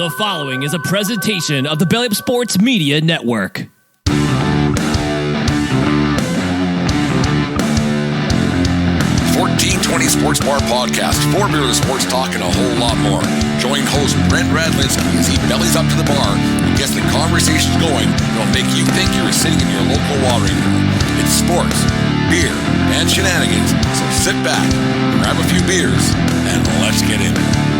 The following is a presentation of the Belly Up Sports Media Network. 1420 Sports Bar Podcast, 4 beer of sports talk and a whole lot more. Join host Brent Radlinsky as he bellies up to the bar and gets the conversations going that'll make you think you're sitting in your local watering room. It's sports, beer, and shenanigans, so sit back, grab a few beers, and let's get in.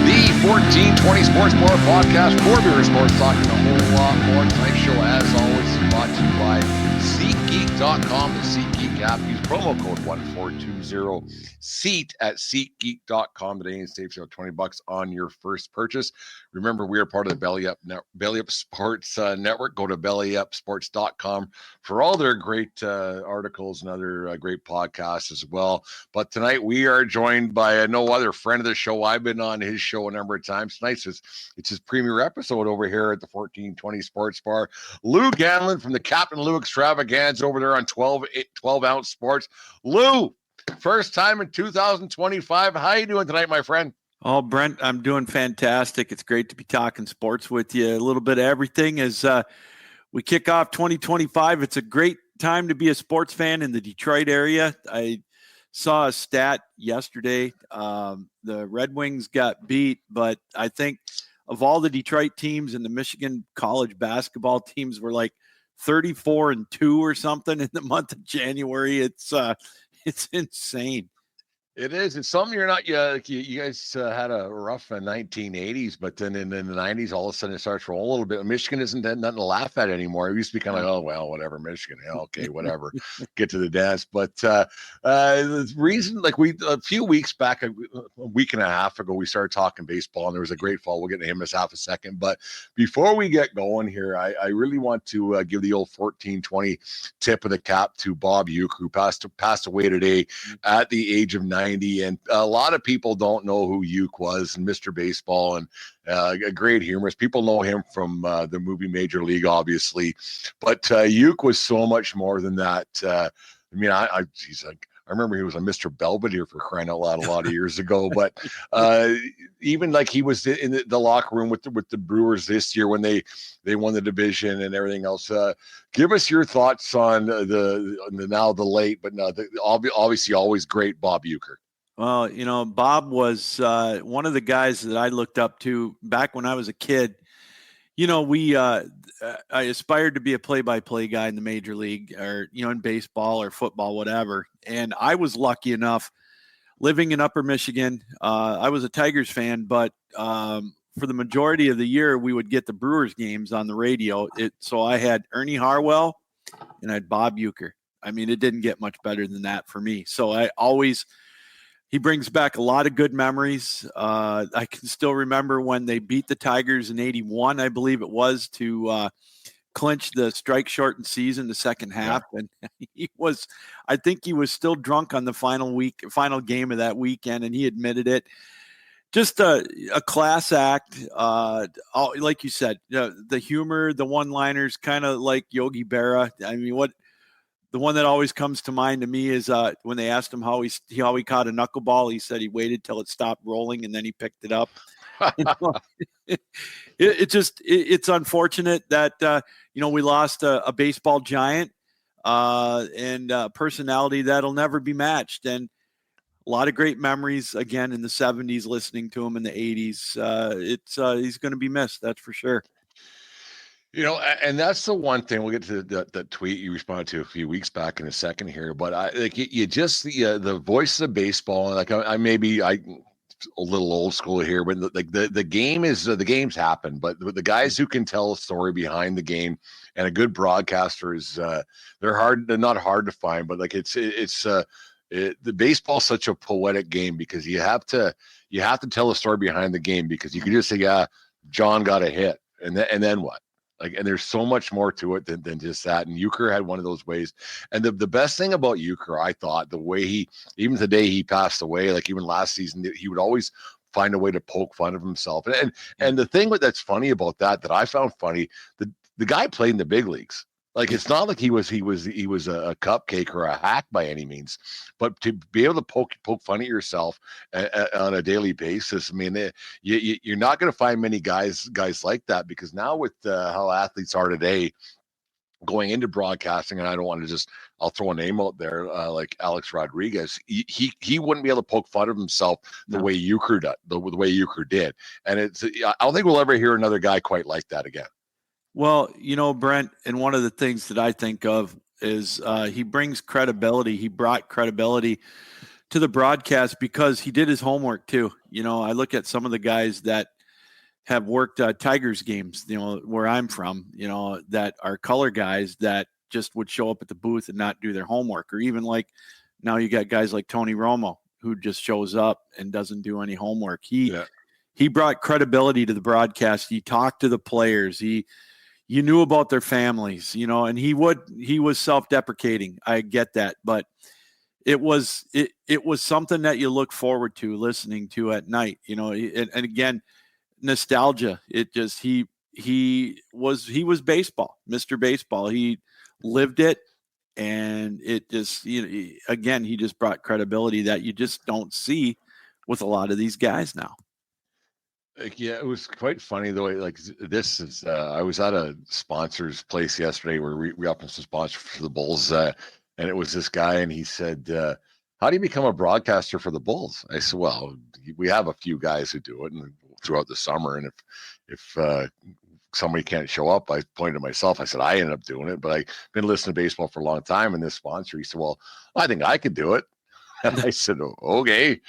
The 1420 Sports Bar Podcast, 4 beer of sports talk and a whole lot more. Tonight's show, as always, is brought to you by SeatGeek.com. The SeatGeek app. Use promo code 1420SEAT at SeatGeek.com today and save you $20 on your first purchase. Remember, we are part of the Belly Up Sports Network. Go to bellyupsports.com for all their great articles and other great podcasts as well. But tonight we are joined by no other friend of the show. I've been on his show a number of times. Tonight it's his premiere episode over here at the 1420 Sports Bar. Lou Ganlon from the Captain Lou Extravaganza over there on 12-ounce sports. Lou, first time in 2025. How you doing tonight, my friend? Oh, Brent, I'm doing fantastic. It's great to be talking sports with you. A little bit of everything as we kick off 2025. It's a great time to be a sports fan in the Detroit area. I saw a stat yesterday. The Red Wings got beat, but I think of all the Detroit teams and the Michigan college basketball teams were like 34-2 or something in the month of January. It's insane. It is. It's something you're not. You guys had a rough 1980s, but then in the 90s, all of a sudden it starts rolling a little bit. Michigan isn't nothing to laugh at anymore. It used to be kind of like, oh well, whatever, Michigan, yeah, okay, whatever, get to the dance. But the reason, like a few weeks back, a week and a half ago, we started talking baseball, and there was a great fall. We'll get to him in half a second. But before we get going here, I really want to give the old 1420 tip of the cap to Bob Uecker, who passed away today at the age of 90. And a lot of people don't know who Uecker was, and Mr. Baseball, and a great humorist. People know him from the movie Major League, obviously, but Uecker was so much more than that. I remember he was a Mr. Belvedere, for crying out loud, a lot of years ago. But even like he was in the locker room with the Brewers this year when they won the division and everything else. Give us your thoughts on the late, but obviously always great Bob Uecker. Well, Bob was one of the guys that I looked up to back when I was a kid. I aspired to be a play-by-play guy in the major league, or, in baseball or football, whatever. And I was lucky enough living in Upper Michigan. I was a Tigers fan, but for the majority of the year, we would get the Brewers games on the radio. So I had Ernie Harwell and I had Bob Uecker. I mean, it didn't get much better than that for me. So he brings back a lot of good memories. I can still remember when they beat the Tigers in 81, I believe it was, to clinch the strike shortened season, the second half. Yeah. And I think he was still drunk on the final game of that weekend, and he admitted it. Just a class act. Like you said, the humor, the one-liners, kind of like Yogi Berra. I mean, the one that always comes to mind to me is when they asked him how he caught a knuckleball. He said he waited till it stopped rolling and then he picked it up. It's unfortunate that we lost a baseball giant and a personality that'll never be matched. And a lot of great memories again in the 70s, listening to him in the 80s. He's going to be missed. That's for sure. And that's the one thing. We'll get to the tweet you responded to a few weeks back in a second here. But the voice of baseball. Like I maybe a little old school here, but the games happen. But the guys who can tell a story behind the game, and a good broadcaster is they're not hard to find. But the baseball is such a poetic game because you have to tell a story behind the game, because you can just say, yeah, John got a hit, and then what? And there's so much more to it than just that. And Uecker had one of those ways. And the best thing about Uecker, I thought, the way even today he passed away, like even last season, he would always find a way to poke fun of himself. And the thing that's funny about that I found funny, the guy played in the big leagues. Like, it's not like he was a cupcake or a hack by any means, but to be able to poke fun at yourself on a daily basis. I mean, you're not going to find many guys like that, because now with how athletes are today, going into broadcasting, and I don't want to I'll throw a name out there, like Alex Rodriguez. He wouldn't be able to poke fun of himself the way Uecker did, the way Uecker did. And I don't think we'll ever hear another guy quite like that again. Well, Brent, and one of the things that I think of is he brings credibility. He brought credibility to the broadcast because he did his homework too. I look at some of the guys that have worked Tigers games, where I'm from, that are color guys that just would show up at the booth and not do their homework. Or even like now you got guys like Tony Romo, who just shows up and doesn't do any homework. He brought credibility to the broadcast. He talked to the players. You knew about their families, and he was self-deprecating. I get that, but it was something that you look forward to listening to at night, and again, nostalgia. It just, he was baseball, Mr. Baseball. He lived it, and it just, again, he just brought credibility that you just don't see with a lot of these guys now. Yeah, it was quite funny though. Like, this is, I was at a sponsor's place yesterday where we often sponsor for the Bulls, and it was this guy, and he said, "How do you become a broadcaster for the Bulls?" I said, "Well, we have a few guys who do it, and throughout the summer, and if somebody can't show up," I pointed to myself. I said, "I ended up doing it, but I've been listening to baseball for a long time." And this sponsor, he said, "Well, I think I could do it." And I said, "Okay,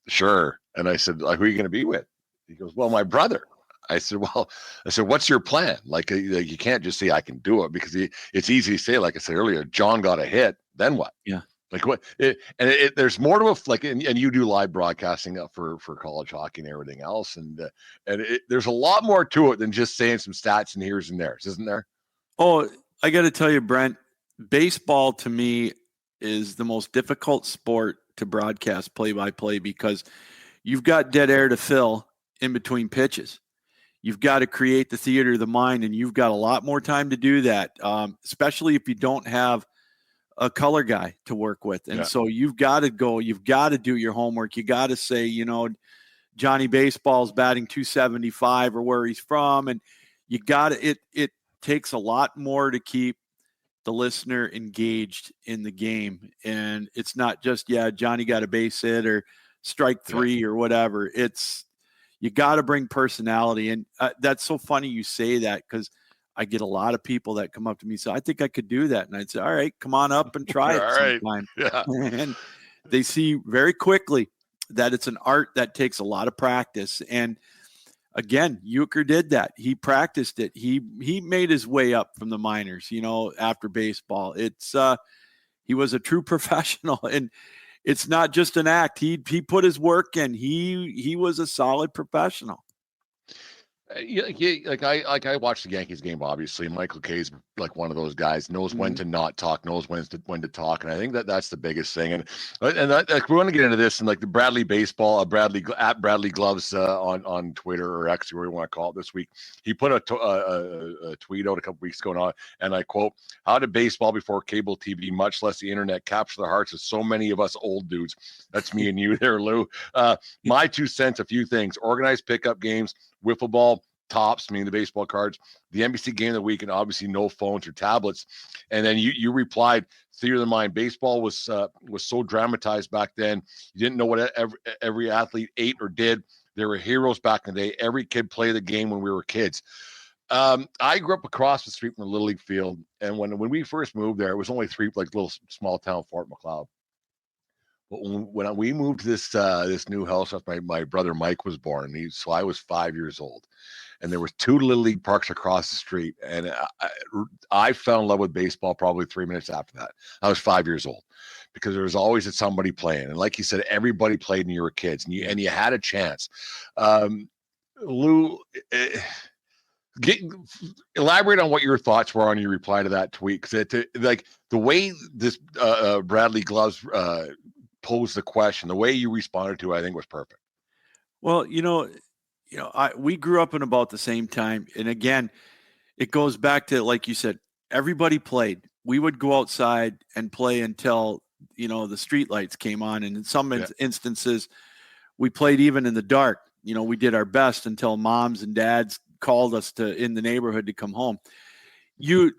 sure." And I said, "Like, who are you going to be with?" He goes, "Well, my brother." I said, "What's your plan?" Like, you can't just say I can do it, because it's easy to say, like I said earlier, John got a hit, then what? Yeah. Like, what? There's more to it. Like, and you do live broadcasting for college hockey and everything else, and there's a lot more to it than just saying some stats and here's and there's, isn't there? Oh, I got to tell you, Brent, baseball to me is the most difficult sport to broadcast play-by-play, because you've got dead air to fill in between pitches. You've got to create the theater of the mind, and you've got a lot more time to do that, especially if you don't have a color guy to work with. And so you've got to do your homework. You got to say, Johnny Baseball's batting 275 or where he's from. And you got to, it takes a lot more to keep the listener engaged in the game. And it's not just, Johnny got a base hit or strike three or whatever. You got to bring personality. And that's so funny you say that, because I get a lot of people that come up to me and say, "I think I could do that." And I'd say, "All right, come on up and try it sometime." Yeah. And they see very quickly that it's an art that takes a lot of practice. And again, Uecker did that. He practiced it. He made his way up from the minors, after baseball. He was a true professional, and it's not just an act. He put his work in. He was a solid professional. I watched the Yankees game. Obviously, Michael Kay's like one of those guys, knows when to not talk, knows when to talk, and I think that's the biggest thing. And like, we want to get into this, and like the Bradley baseball, Bradley Gloves on Twitter or X, whatever you want to call it, this week. He put a tweet out a couple weeks ago, and I quote, "How did baseball before cable TV, much less the internet, capture the hearts of so many of us old dudes?" That's me and you there, Lou. My 2 cents: a few things: organized pickup games, wiffle ball, tops, meaning the baseball cards, the NBC game of the week, and obviously no phones or tablets. And then you replied, "Theater of the mind. Baseball was so dramatized back then. You didn't know what every athlete ate or did. There were heroes back in the day. Every kid played the game when we were kids." I grew up across the street from the Little League field, and when we first moved there, it was only 3 like little small town Fort McLeod. But when we moved to this new house after my brother Mike was born, so I was 5 years old, and there was 2 Little League parks across the street, and I fell in love with baseball probably 3 minutes after that. I was 5 years old, because there was always somebody playing, and like you said, everybody played when you were kids, and you had a chance. Lou, elaborate on what your thoughts were on your reply to that tweet, because like the way this Bradley Gloves posed the question, the way you responded to it, I think was perfect. Well, we grew up in about the same time. And again, it goes back to, like you said, everybody played. We would go outside and play until, the street lights came on. And in some instances, we played even in the dark. We did our best until moms and dads called us in the neighborhood to come home. You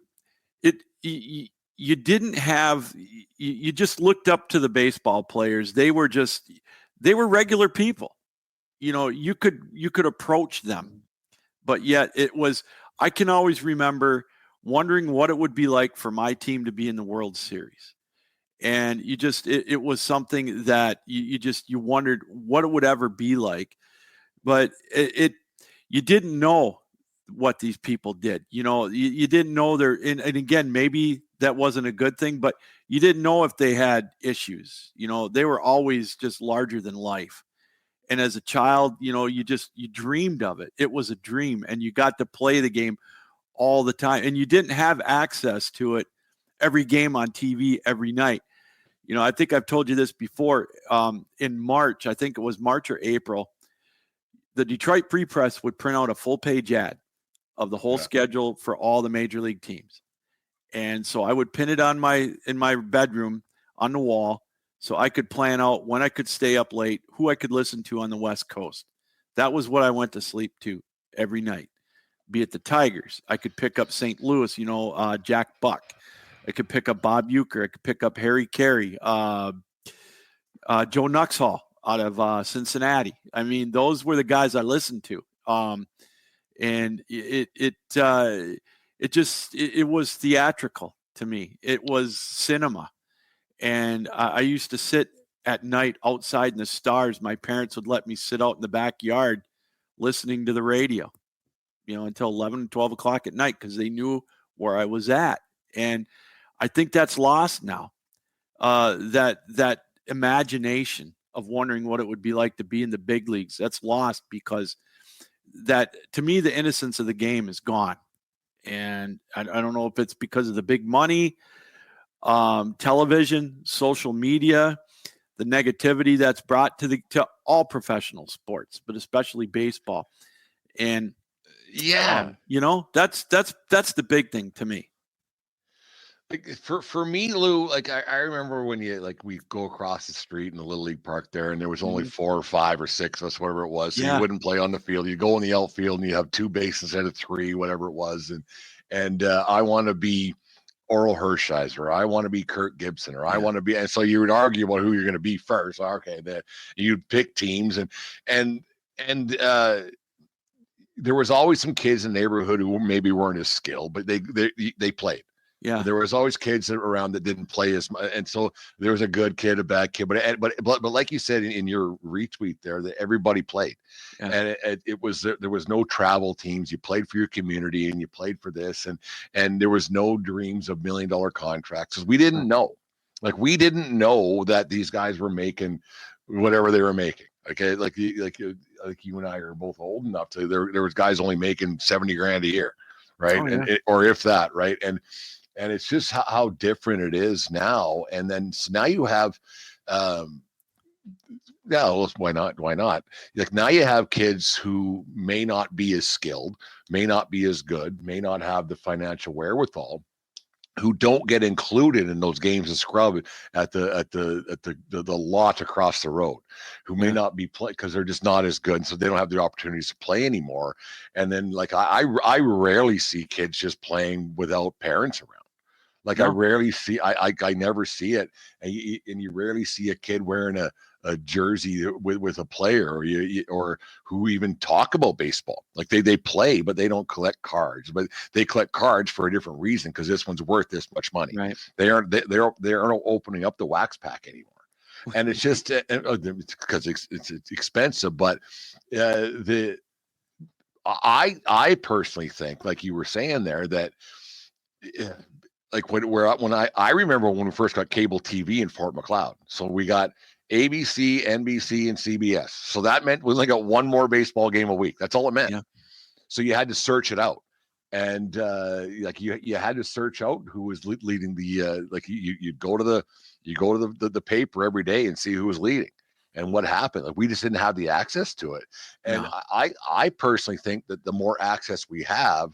didn't have, you just looked up to the baseball players. They were regular people. You could approach them, but yet I can always remember wondering what it would be like for my team to be in the World Series. And it was something that you wondered what it would ever be like, but you didn't know what these people did. You didn't know and again, maybe that wasn't a good thing, but you didn't know if they had issues. They were always just larger than life. And as a child, you dreamed of it. It was a dream, and you got to play the game all the time, and you didn't have access to it every game on TV every night. I think I've told you this before. In March, I think it was March or April, the Detroit Free Press would print out a full-page ad of the whole schedule for all the major league teams. And so I would pin it in my bedroom on the wall so I could plan out when I could stay up late, who I could listen to on the West Coast. That was what I went to sleep to every night. Be it the Tigers, I could pick up St. Louis, Jack Buck. I could pick up Bob Uecker. I could pick up Harry Carey, Joe Nuxhall out of Cincinnati. I mean, those were the guys I listened to. And it was theatrical to me. It was cinema. And I used to sit at night outside in the stars. My parents would let me sit out in the backyard listening to the radio, until 11, 12 o'clock at night, because they knew where I was at. And I think that's lost now. That imagination of wondering what it would be like to be in the big leagues, that's lost, because to me, the innocence of the game is gone. And I don't know if it's because of the big money, television, social media, the negativity that's brought to all professional sports, but especially baseball. And that's the big thing to me. Like for me, Lou, like I remember when we go across the street in the Little League Park there, and there was only 4 or 5 or 6 of us, whatever it was. So you wouldn't play on the field. You go in the outfield and you have 2 bases instead of 3, whatever it was. And I want to be Oral Hershiser, I want to be Kirk Gibson, or I want to be, and so you would argue about who you're going to be first. Okay, then you'd pick teams, and there was always some kids in the neighborhood who maybe weren't as skilled, but they played. Yeah, there was always kids around that didn't play as much, and so there was a good kid, a bad kid, but like you said in your retweet there, that everybody played, and it was there was no travel teams. You played for your community, and you played for this, and there was no dreams of $1 million contracts, because we didn't know, we didn't know that these guys were making whatever they were making. Okay, like you and I are both old enough to there was guys only making $70,000 a year, right? And or if that, right? And it's just how different it is now. And then so now you have, why not? Like now you have kids who may not be as skilled, may not be as good, may not have the financial wherewithal, who don't get included in those games of scrub at the lot across the road, who may not be play because they're just not as good, so they don't have the opportunities to play anymore. And then I rarely see kids just playing without parents around. I rarely see, I never see it, and you rarely see a kid wearing a jersey with a player, or who even talk about baseball. Like they play, but they don't collect cards. But they collect cards for a different reason, because this one's worth this much money. Right? They aren't opening up the wax pack anymore, and it's just because it's expensive. But I personally think, like you were saying there, that. Like when I remember when we first got cable TV in Fort McLeod. So we got ABC, NBC, and CBS. So that meant we only got one more baseball game a week. That's all it meant. Yeah. So you had to search it out, and you had to search out who was leading the you go to the paper every day and see who was leading and what happened. Like we just didn't have the access to it, and I personally think that the more access we have,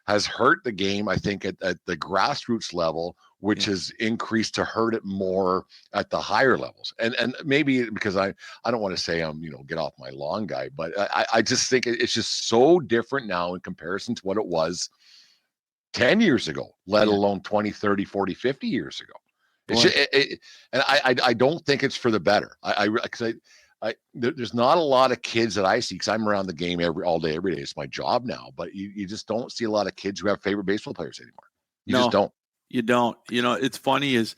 has hurt the game, I think, at the grassroots level, which has increased to hurt it more at the higher levels. And maybe because I don't want to say I'm, get off my lawn guy, but I just think it's just so different now in comparison to what it was 10 years ago, let alone 20, 30, 40, 50 years ago. It's just, and I don't think it's for the better. There's not a lot of kids that I see, because I'm around the game all day, every day. It's my job now, but you just don't see a lot of kids who have favorite baseball players anymore. You just don't. You don't. It's funny is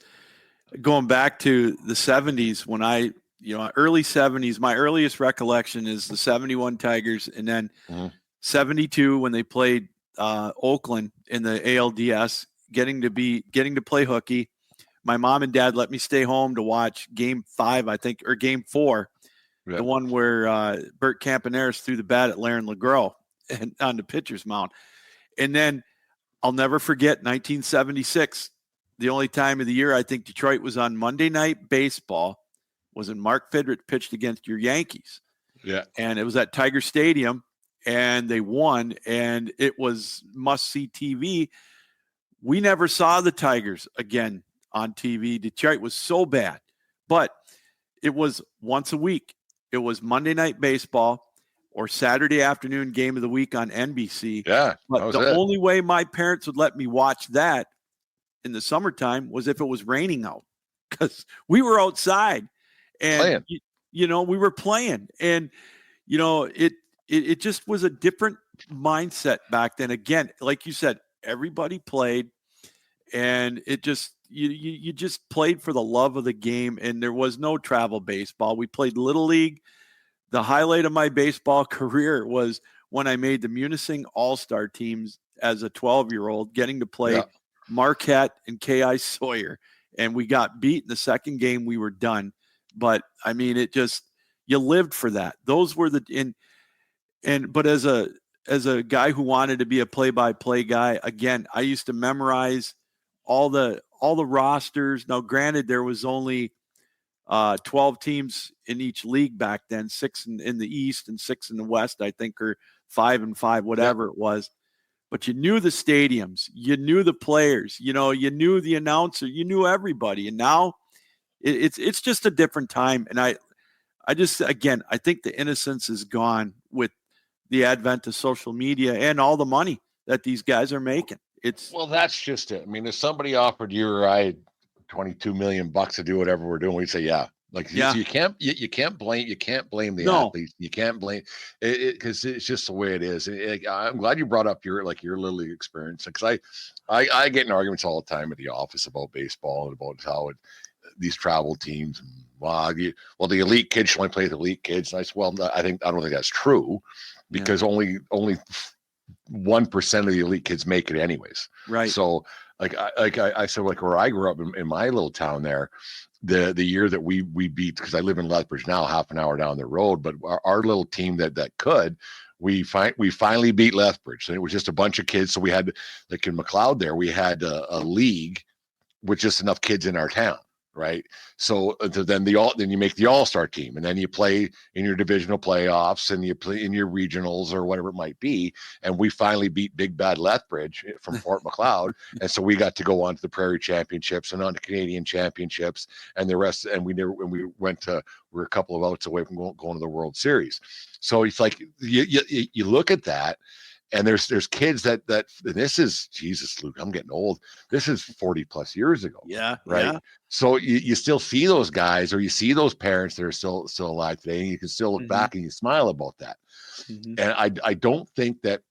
going back to the 70s when early 70s, my earliest recollection is the 71 Tigers, and then 72 when they played Oakland in the ALDS, getting to play hooky. My mom and dad let me stay home to watch Game 5, I think, or Game 4, the one where Bert Campaneris threw the bat at Laren LeGros and on the pitcher's mound. And then I'll never forget 1976. The only time of the year I think Detroit was on Monday Night Baseball was when Mark Fidrich pitched against your Yankees. Yeah. And it was at Tiger Stadium, and they won, and it was must-see TV. We never saw the Tigers again on TV. Detroit was so bad. But it was once a week. It was Monday Night Baseball or Saturday afternoon game of the week on NBC. Yeah. But the only way my parents would let me watch that in the summertime was if it was raining out, because we were outside and, we were playing. And, it just was a different mindset back then. Again, like you said, everybody played, and it just, you just played for the love of the game, and there was no travel baseball. We played Little League. The highlight of my baseball career was when I made the Munising All-Star teams as a 12-year-old, getting to play Marquette and K.I. Sawyer. And we got beat in the second game. We were done. But, I mean, it just, you lived for that. Those were but as a guy who wanted to be a play-by-play guy, again, I used to memorize all the rosters. Now, granted, there was only 12 teams in each league back then, 6 in the East and 6 in the West, I think, or 5 and 5, whatever it was. But you knew the stadiums, you knew the players, you knew the announcer, you knew everybody. And now it's just a different time. And I think the innocence is gone with the advent of social media and all the money that these guys are making. That's just it. I mean, if somebody offered you or I $22 million to do whatever we're doing, we'd say, yeah. So you can't blame the athletes. You can't blame it because it's just the way it is. I'm glad you brought up your Little League experience, because I get in arguments all the time at the office about baseball and about how these travel teams and the elite kids should only play with elite kids. And I said, I don't think that's true, because only 1% of the elite kids make it anyways. Right. So I said, where I grew up in my little town there, the year that we beat, because I live in Lethbridge now, half an hour down the road, but our little team that could, we finally beat Lethbridge. And it was just a bunch of kids. So we had, like in McLeod there, we had a league with just enough kids in our town. Right. So then you make the all-star team, and then you play in your divisional playoffs, and you play in your regionals or whatever it might be. And we finally beat Big Bad Lethbridge from Fort McLeod. And so we got to go on to the Prairie Championships and on to Canadian Championships and the rest. And we were a couple of outs away from going to the World Series. So it's like, you look at that, and there's kids that this is, Jesus, Luke, I'm getting old. This is 40 plus years ago. Yeah. Right. Yeah. So you still see those guys, or you see those parents that are still alive today, and you can still look back and you smile about that. Mm-hmm. And I don't think that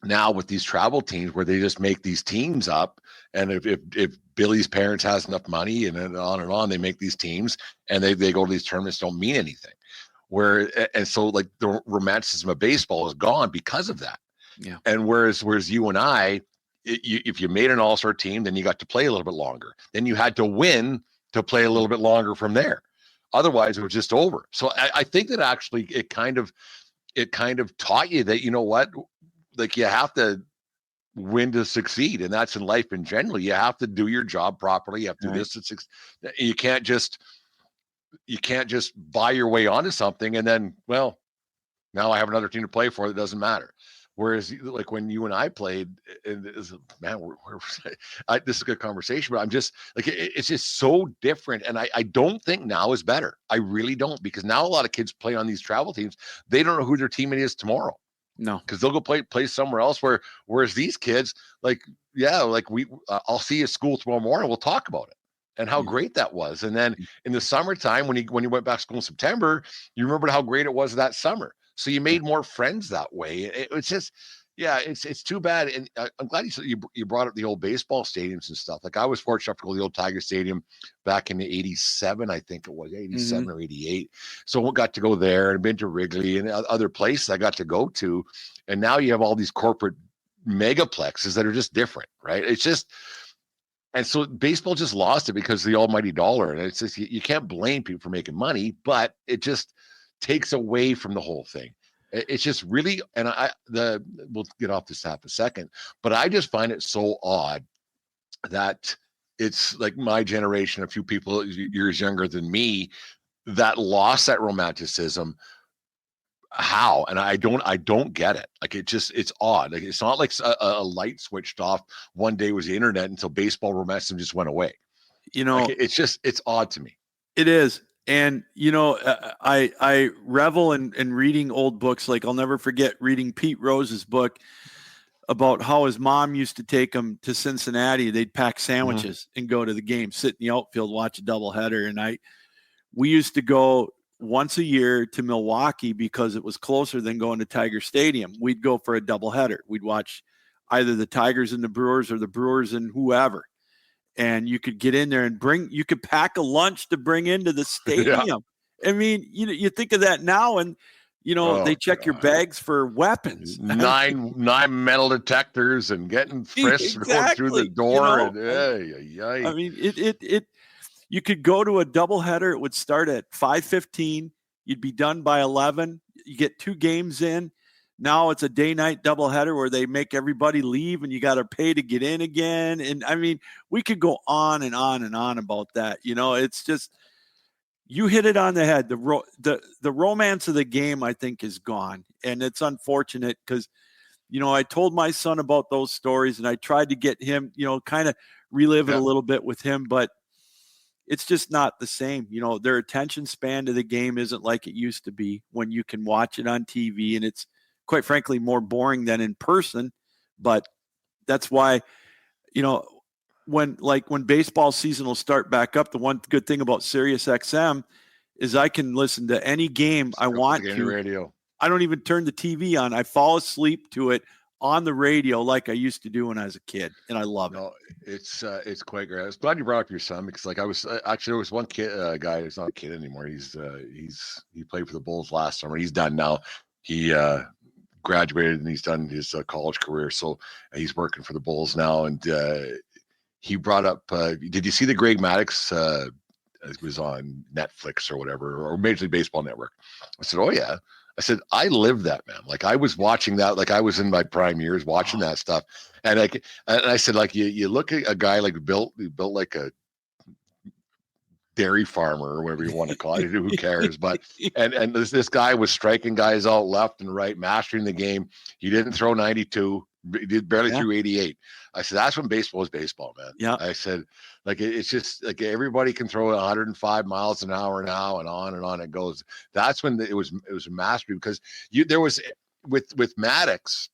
now with these travel teams where they just make these teams up, and if Billy's parents has enough money and on, they make these teams and they go to these tournaments, don't mean anything. And so like the romanticism of baseball is gone because of that. Yeah. And whereas you and I, if you made an all-star team, then you got to play a little bit longer. Then you had to win to play a little bit longer from there. Otherwise, it was just over. So I think that actually it kind of taught you that, you know what, like you have to win to succeed, and that's in life in general. You have to do your job properly. You have to do this to succeed. You can't just buy your way onto something and then, well, now I have another team to play for. That doesn't matter. Whereas like when you and I played, and man, this is a good conversation, but I'm just like, it's just so different. And I don't think now is better. I really don't, because now a lot of kids play on these travel teams. They don't know who their teammate is tomorrow. No, because they'll go play somewhere else. Whereas these kids, like, like I'll see you at school tomorrow morning. We'll talk about it and how great that was. And then in the summertime, when you went back to school in September, you remembered how great it was that summer. So you made more friends that way. It's just, it's too bad. And I'm glad you brought up the old baseball stadiums and stuff. Like I was fortunate to go to the old Tiger Stadium back in the 87, I think it was 87 or 88. So we got to go there and been to Wrigley and other places I got to go to. And now you have all these corporate megaplexes that are just different, right? It's just, and so baseball just lost it because of the almighty dollar. And it's just, you can't blame people for making money, but it just takes away from the whole thing. It's just really, and we'll get off this half a second, but I just find it so odd that it's like my generation, a few people years younger than me, that lost that romanticism. How? And I don't get it. Like it's odd. Like it's not like a light switched off one day was the internet until baseball romanticism just went away. Like it's odd to me. It is. And, I revel in reading old books. Like I'll never forget reading Pete Rose's book about how his mom used to take him to Cincinnati. They'd pack sandwiches and go to the game, sit in the outfield, watch a doubleheader. And we used to go once a year to Milwaukee because it was closer than going to Tiger Stadium. We'd go for a doubleheader. We'd watch either the Tigers and the Brewers or the Brewers and whoever. And you could get in there and you could pack a lunch to bring into the stadium. I mean, you think of that now and, they check your bags for weapons. Nine metal detectors and getting frisked going through the door. I mean, you could go to a doubleheader. It would start at 5:15. You'd be done by 11. You get 2 games in. Now it's a day-night doubleheader where they make everybody leave and you got to pay to get in again. And I mean, we could go on and on and on about that. It's just, you hit it on the head. The romance of the game, I think, is gone. And it's unfortunate because, I told my son about those stories and I tried to get him, kind of relive it a little bit with him, but it's just not the same. Their attention span to the game isn't like it used to be when you can watch it on TV, and it's quite frankly more boring than in person. But that's why, when baseball season will start back up, the one good thing about Sirius XM is I can listen to any game I want to. Radio. I don't even turn the TV on. I fall asleep to it on the radio like I used to do when I was a kid, and I love it. It's quite great. I was glad you brought up your son because, like, I was actually there was one kid guy who's not a kid anymore. He played for the Bulls last summer. He's done now. He graduated and he's done his college career, so he's working for the Bulls now. And he brought up, did you see the Greg Maddux? It was on Netflix or whatever, or Major League Baseball Network. I said, oh yeah. I said, I lived that, man. Like I was watching that, like I was in my prime years watching that stuff. And I said, like, you look at a guy like built like a dairy farmer or whatever you want to call it. Who cares? But and this guy was striking guys out left and right, mastering the game. He didn't throw 92. He did barely threw 88. I said, that's when baseball is baseball, man. Yeah. I said, like, it's just like everybody can throw 105 miles an hour now and on it goes. That's when it was a mastery because there was with Maddux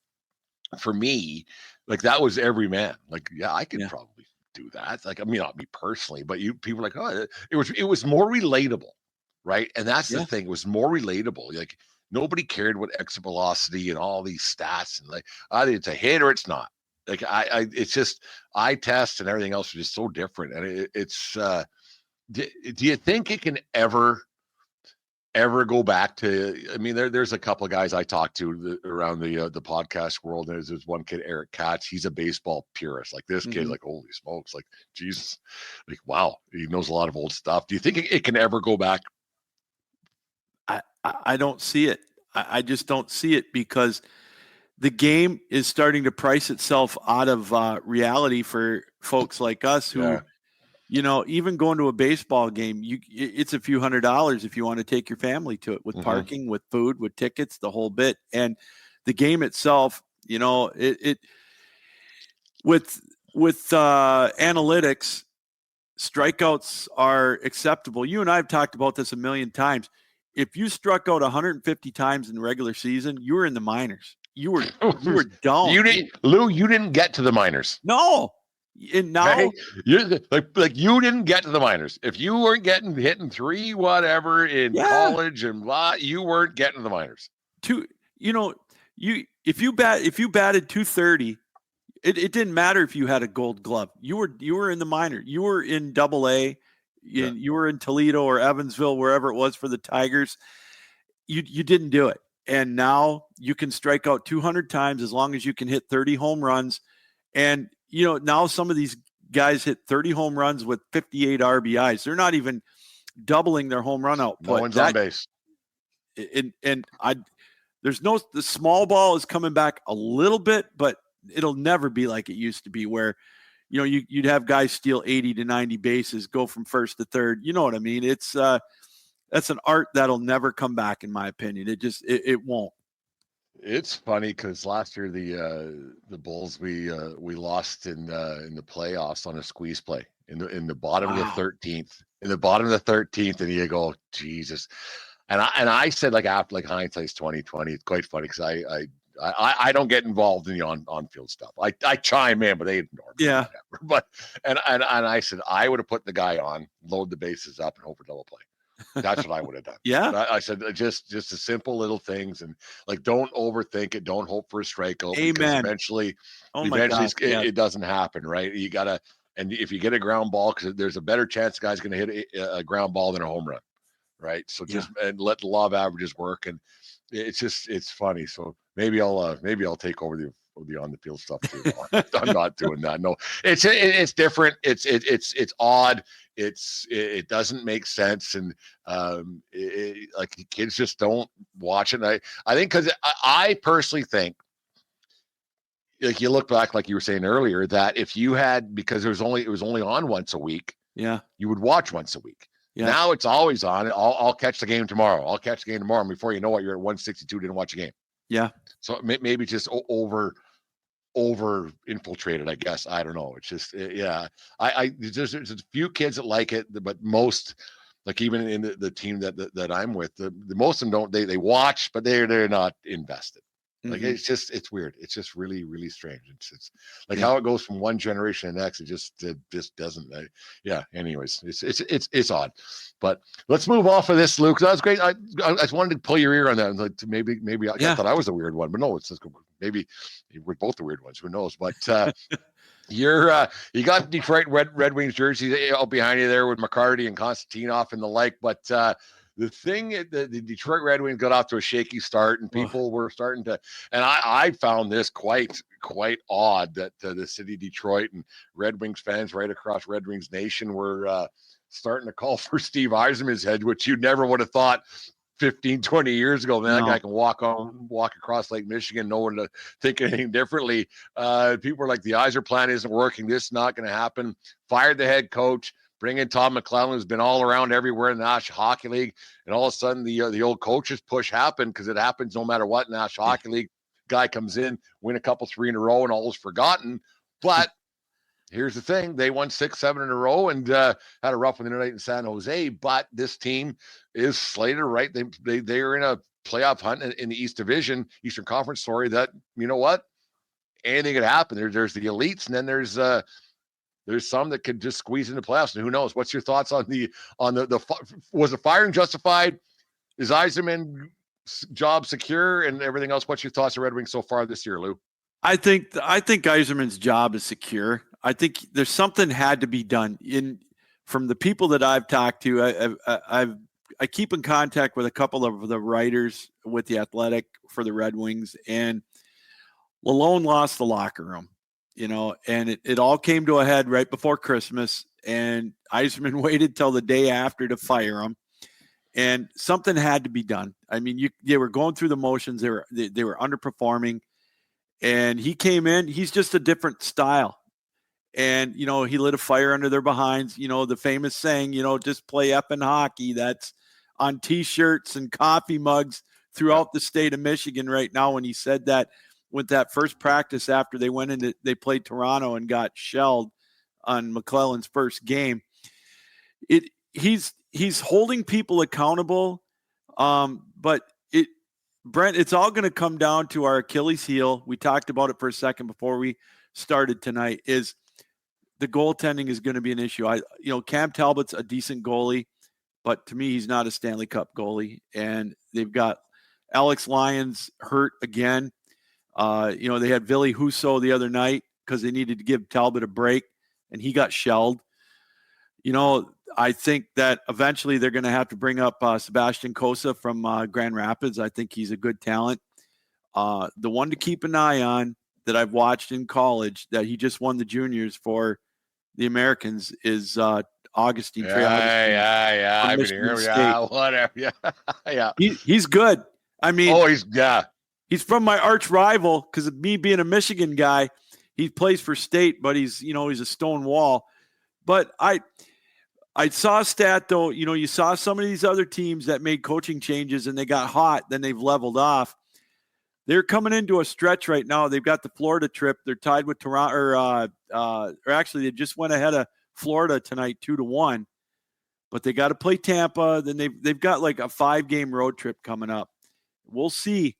for me, like that was every man. Like, yeah, I could probably do that. Like, I mean, not me personally, but people are like, oh, it was more relatable, right? And that's the thing. It was more relatable. Like nobody cared what exit velocity and all these stats and like either it's a hit or it's not. Like it's just eye test and everything else is just so different. And it's do you think it can ever go back to? I mean, there's a couple of guys I talked to around the podcast world. There's one kid, Eric Katz. He's a baseball purist. Like this kid, like holy smokes, like Jesus, like wow, he knows a lot of old stuff. Do you think it can ever go back? I don't see it. I just don't see it because the game is starting to price itself out of reality for folks like us who, even going to a baseball game, it's a few $100s if you want to take your family to it with parking, with food, with tickets, the whole bit. And the game itself, With analytics, strikeouts are acceptable. You and I have talked about this a million times. If you struck out 150 times in the regular season, you were in the minors. You were down. You didn't get to the minors. No. And now, okay? You you didn't get to the minors. If you weren't hitting 3 whatever in college and blah, you weren't getting to the minors. If you batted 230, it didn't matter if you had a Gold Glove. You were in the minor. You were in AA. You were in Toledo or Evansville, wherever it was for the Tigers. You didn't do it. And now you can strike out 200 times as long as you can hit 30 home runs. And, now some of these guys hit 30 home runs with 58 RBIs. They're not even doubling their home run output. No one's on base. The small ball is coming back a little bit, but it'll never be like it used to be where, you'd have guys steal 80 to 90 bases, go from first to third. You know what I mean? It's that's an art that'll never come back, in my opinion. It won't. It's funny because last year the Bulls we lost in the playoffs on a squeeze play in the bottom of the 13th. In the bottom of the 13th, and you go, Jesus. And I said, after hindsight's 2020, it's quite funny because I don't get involved in the on-field stuff. I chime in, but they ignore me. Yeah. But and I said I would have put the guy on, load the bases up, and hope for double play. That's what I would have done. Yeah. I said just the simple little things, and don't overthink it. Don't hope for a strikeout. Amen. Eventually, it doesn't happen, right? You gotta, and if you get a ground ball, because there's a better chance the guy's going to hit a ground ball than a home run, right? So and let the law of averages work, and it's funny. So maybe I'll take over the on the field stuff too. No, I'm not doing that. No, it's different. It's odd. It doesn't make sense, and kids just don't watch it. And I think because I personally think, you look back, like you were saying earlier, that if you had, because it was only on once a week, you would watch once a week. Yeah. Now it's always on. I'll catch the game tomorrow. And before you know it, you're at 162, didn't watch a game. Yeah. So maybe just over infiltrated, I guess. I don't know. It's just, there's a few kids that like it, but most, even in the team that I'm with, the most of them don't, they watch, but they're not invested. Mm-hmm. It's weird. It's just really, really strange. It's how it goes from one generation to the next. It just doesn't. Anyways, it's odd. But let's move off of this, Luke. That was great. I just wanted to pull your ear on that. Maybe I thought I was the weird one, but no, it's just, maybe we're both the weird ones. Who knows? But you got Detroit Red Wings jersey out behind you there with McCarty and Konstantinov and the like. But the thing, the Detroit Red Wings got off to a shaky start, and people were starting to, and I found this quite odd that the city of Detroit and Red Wings fans right across Red Wings Nation were starting to call for Steve Yzerman's head, which you never would have thought 15, 20 years ago. Man, that guy can walk across Lake Michigan, no one to think anything differently. People were like, the Yzer plan isn't working. This is not going to happen. Fired the head coach. Bring in Tom McClellan, who's been all around everywhere in the National Hockey League, and all of a sudden the old coaches push happened, because it happens no matter what. National Hockey League guy comes in, win a couple 3 in a row, and all is forgotten. But here's the thing: they won 6-7 in a row and had a rough one tonight in San Jose. But this team is slated, right? They are in a playoff hunt in the East Division, Eastern Conference. Sorry, that, you know what? Anything could happen. There's the elites, and then there's some that could just squeeze into playoffs, and who knows? What's your thoughts on the was the firing justified? Is Yzerman's job secure and everything else? What's your thoughts on Red Wings so far this year, Lou? I think Yzerman's job is secure. I think there's something had to be done from the people that I've talked to. I keep in contact with a couple of the writers with the Athletic for the Red Wings, and Lalone lost the locker room. And it all came to a head right before Christmas, and Yzerman waited till the day after to fire him, and something had to be done. I mean, they were going through the motions. They were underperforming, and he came in. He's just a different style, and he lit a fire under their behinds. The famous saying, just play effing hockey. That's on T-shirts and coffee mugs throughout the state of Michigan right now. When he said that, with that first practice after they played Toronto and got shelled on McClellan's first game. He's holding people accountable. But Brent, it's all going to come down to our Achilles heel. We talked about it for a second before we started tonight. Is the goaltending is going to be an issue. Cam Talbot's a decent goalie, but to me, he's not a Stanley Cup goalie. And they've got Alex Lyons hurt again. They had Ville Husso the other night because they needed to give Talbot a break, and he got shelled. I think that eventually they're going to have to bring up Sebastian Cossa from Grand Rapids. I think he's a good talent. The one to keep an eye on that I've watched in college that he just won the juniors for the Americans is Augustine. Yeah. I've been hearing. Yeah, whatever. Yeah. He's good. I mean, he's from my arch rival because of me being a Michigan guy. He plays for state, but he's a stone wall. But I saw a stat, though, you saw some of these other teams that made coaching changes and they got hot, then they've leveled off. They're coming into a stretch right now. They've got the Florida trip. They're tied with Toronto, or actually they just went ahead of Florida tonight 2-1. But they got to play Tampa. Then they've got like a 5-game road trip coming up. We'll see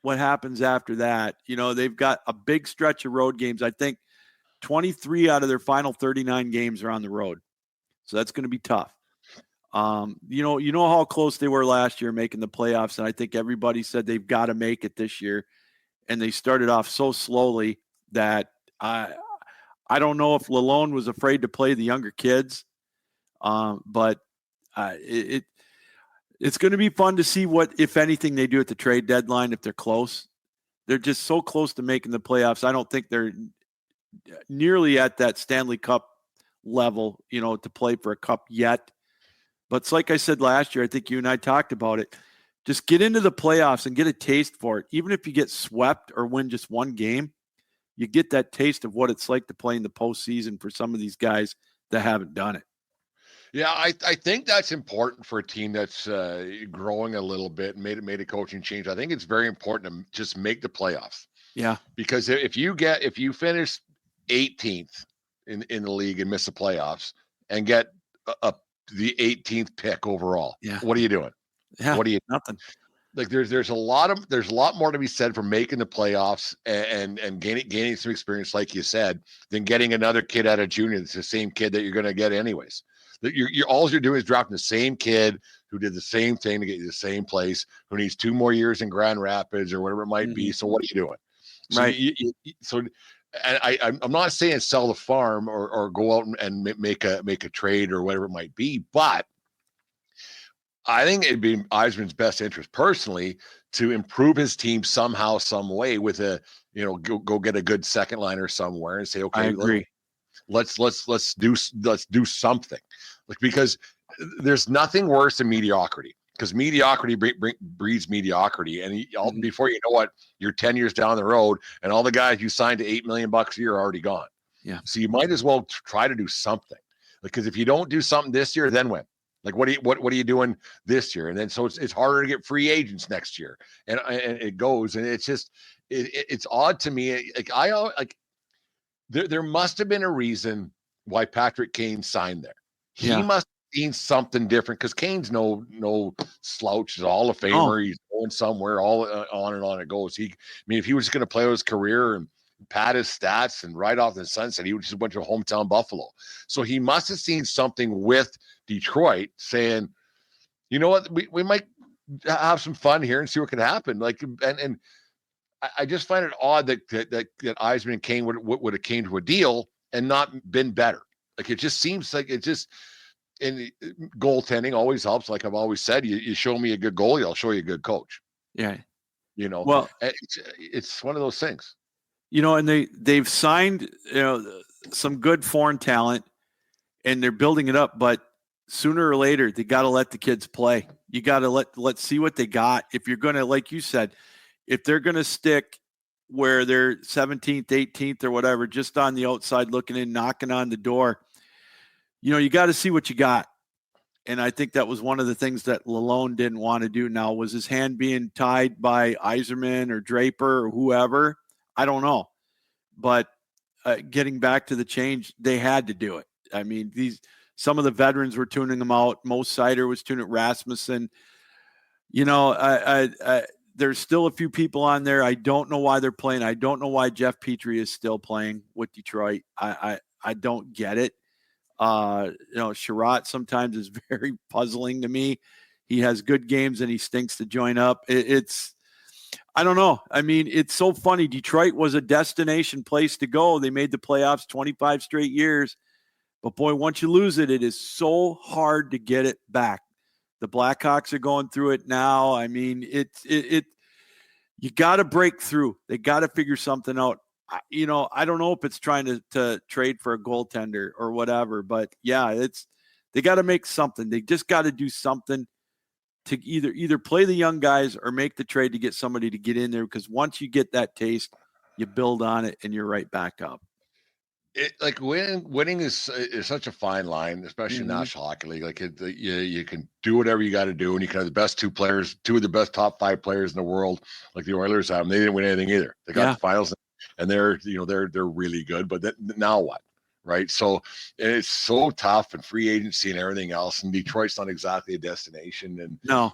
what happens after that. They've got a big stretch of road games. I think 23 out of their final 39 games are on the road. So that's going to be tough. You know how close they were last year making the playoffs, and I think everybody said they've got to make it this year. And they started off so slowly that I don't know if Lalonde was afraid to play the younger kids, but it's going to be fun to see what, if anything, they do at the trade deadline if they're close. They're just so close to making the playoffs. I don't think they're nearly at that Stanley Cup level, to play for a cup yet. But it's like I said last year, I think you and I talked about it. Just get into the playoffs and get a taste for it. Even if you get swept or win just one game, you get that taste of what it's like to play in the postseason for some of these guys that haven't done it. Yeah, I think that's important for a team that's growing a little bit and made a coaching change. I think it's very important to just make the playoffs. Yeah, because if you finish 18th in the league and miss the playoffs and get the 18th pick overall, what are you doing? Yeah, what are you nothing? Like there's a lot more to be said for making the playoffs and gaining some experience, like you said, than getting another kid out of junior. It's the same kid that you're going to get anyways. That all you're doing is dropping the same kid who did the same thing to get you the same place, who needs 2 more years in Grand Rapids or whatever it might be. So what are you doing? So Right. I'm not saying sell the farm or go out and make a trade or whatever it might be, but I think it'd be Yzerman's best interest personally to improve his team somehow, some way with go get a good second liner somewhere and say, okay, I agree. Let's do something, because there's nothing worse than mediocrity, because mediocrity breeds mediocrity. And before you know it, you're 10 years down the road and all the guys you signed to $8 million a year are already gone. Yeah. So you might as well try to do something, because if you don't do something this year, then when? Like, what are you doing this year? And then so it's harder to get free agents next year, and it goes, and it's just it's odd to me. There must have been a reason why Patrick Kane signed there. He must have seen something different, because Kane's no slouch. He's a Hall of Famer. Oh. He's going somewhere. All on and on it goes. If he was going to play his career and pad his stats and right off the sunset, he just went to hometown Buffalo. So he must have seen something with Detroit saying, you know what, we might have some fun here and see what can happen. And I just find it odd that Yzerman and Kane would have came to a deal and not been better. Like, it just seems like and goaltending always helps. Like I've always said, you show me a good goalie, I'll show you a good coach. Yeah. Well, it's one of those things. And they've signed, some good foreign talent, and they're building it up, but sooner or later they got to let the kids play. You got to let's see what they got. If you're going to, like you said, if they're going to stick where they're 17th, 18th or whatever, just on the outside looking in, knocking on the door, you got to see what you got. And I think that was one of the things that Lalonde didn't want to do now, was his hand being tied by Yzerman or Draper or whoever. I don't know. But getting back to the change, they had to do it. I mean, some of the veterans were tuning them out. Mo Sider was tuning Rasmussen. You know, there's still a few people on there. I don't know why they're playing. I don't know why Jeff Petrie is still playing with Detroit. I don't get it. Sherratt sometimes is very puzzling to me. He has good games and he stinks to join up. I don't know. I mean, it's so funny. Detroit was a destination place to go. They made the playoffs 25 straight years. But boy, once you lose it, it is so hard to get it back. The Blackhawks are going through it now. I mean, you got to break through. They got to figure something out. I don't know if it's trying to trade for a goaltender or whatever, but yeah, they got to make something. They just got to do something to either play the young guys or make the trade to get somebody to get in there. Because once you get that taste, you build on it and you're right back up. Winning is such a fine line, especially in National Hockey League. Like you can do whatever you got to do, and you can have the best two of the best top 5 players in the world, like the Oilers have. And they didn't win anything either. They got the finals, and they're really good. But now what, right? So it's so tough, and free agency and everything else. And Detroit's not exactly a destination, and no.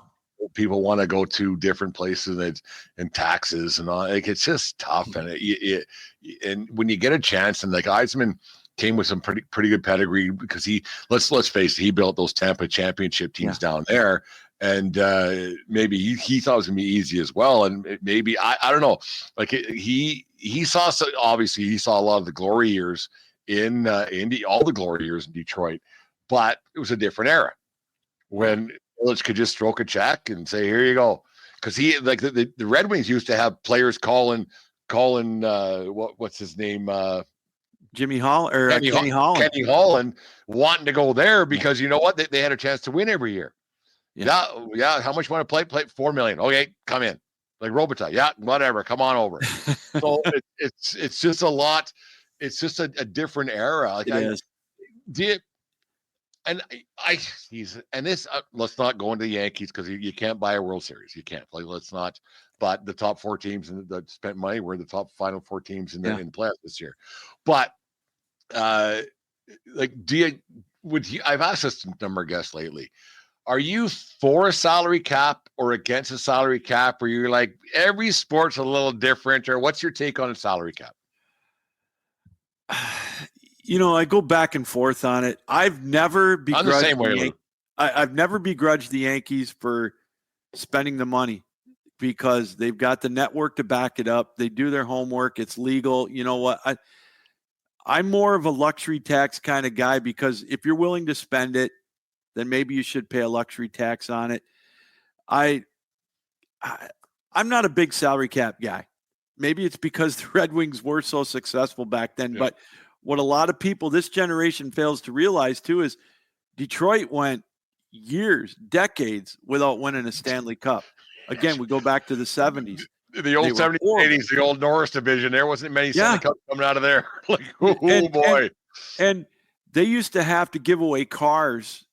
People want to go to different places and taxes and all. Like, it's just tough. And and when you get a chance, and like Eisman came with some pretty good pedigree, because let's face it, he built those Tampa championship teams down there. And maybe he thought it was gonna be easy as well. And maybe I don't know. Like he saw, obviously he saw a lot of the glory years in all the glory years in Detroit, but it was a different era when Ilitch could just stroke a check and say, "Here you go," because he like the Red Wings used to have players calling what's his name, Kenny Holland. Kenny Holland wanting to go there because you know what, they had a chance to win every year. Yeah. How much you want to play? Play $4 million. Okay, come in. Like Robitaille. Yeah, whatever. Come on over. So it's just a lot. It's just a different era. Like it is. Let's not go into the Yankees, because you can't buy a World Series. You can't. Like, let's not. But the top 4 teams that spent money were the top final 4 teams in the playoffs this year. But I've asked this number of guests lately. Are you for a salary cap or against a salary cap? Or you're like, every sport's a little different? Or what's your take on a salary cap? I go back and forth on it. I've never begrudged I'm the same way, I've never begrudged the Yankees for spending the money, because they've got the network to back it up. They do their homework. It's legal. You know what? I'm more of a luxury tax kind of guy, because if you're willing to spend it, then maybe you should pay a luxury tax on it. I'm not a big salary cap guy. Maybe it's because the Red Wings were so successful back then, but what a lot of people this generation fails to realize too is Detroit went decades without winning a Stanley Cup. Again, we go back to the 70s. The old 70s, 80s, the old Norris division. There wasn't many Stanley Cups coming out of there. Like, boy. And they used to have to give away cars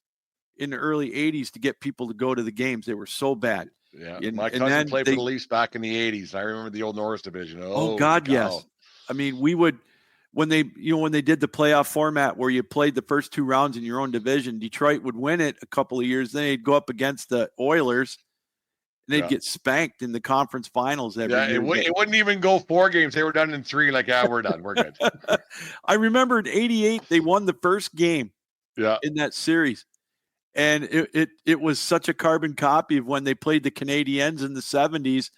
in the early 80s to get people to go to the games. They were so bad. Yeah, my cousin played for the Leafs back in the 80s. I remember the old Norris division. Oh God, yes. I mean, we would, when they did the playoff format where you played the first 2 rounds in your own division, Detroit would win it a couple of years. Then they'd go up against the Oilers, and they'd get spanked in the conference finals every year. It wouldn't even go 4 games. They were done in 3. Like, we're done. We're good. I remember in '88 they won the first game. In that series. And it was such a carbon copy of when they played the Canadiens in the 70s,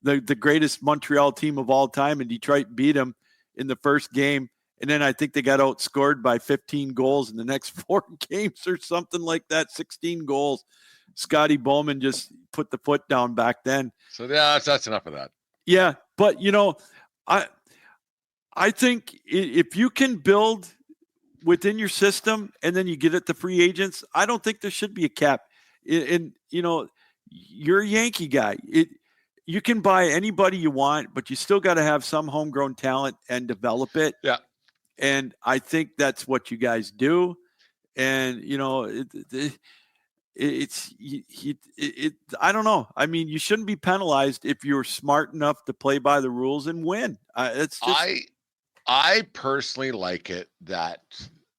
the greatest Montreal team of all time, and Detroit beat them in the first game. And then I think they got outscored by 15 goals in the next 4 games or something like that, 16 goals. Scotty Bowman just put the foot down back then. So that's enough of that. Yeah, but I think if you can build within your system and then you get it to free agents, I don't think there should be a cap. And you're a Yankee guy. You can buy anybody you want, but you still got to have some homegrown talent and develop it. Yeah. And I think that's what you guys do. And, I don't know. I mean, you shouldn't be penalized if you're smart enough to play by the rules and win. It's just I personally like it that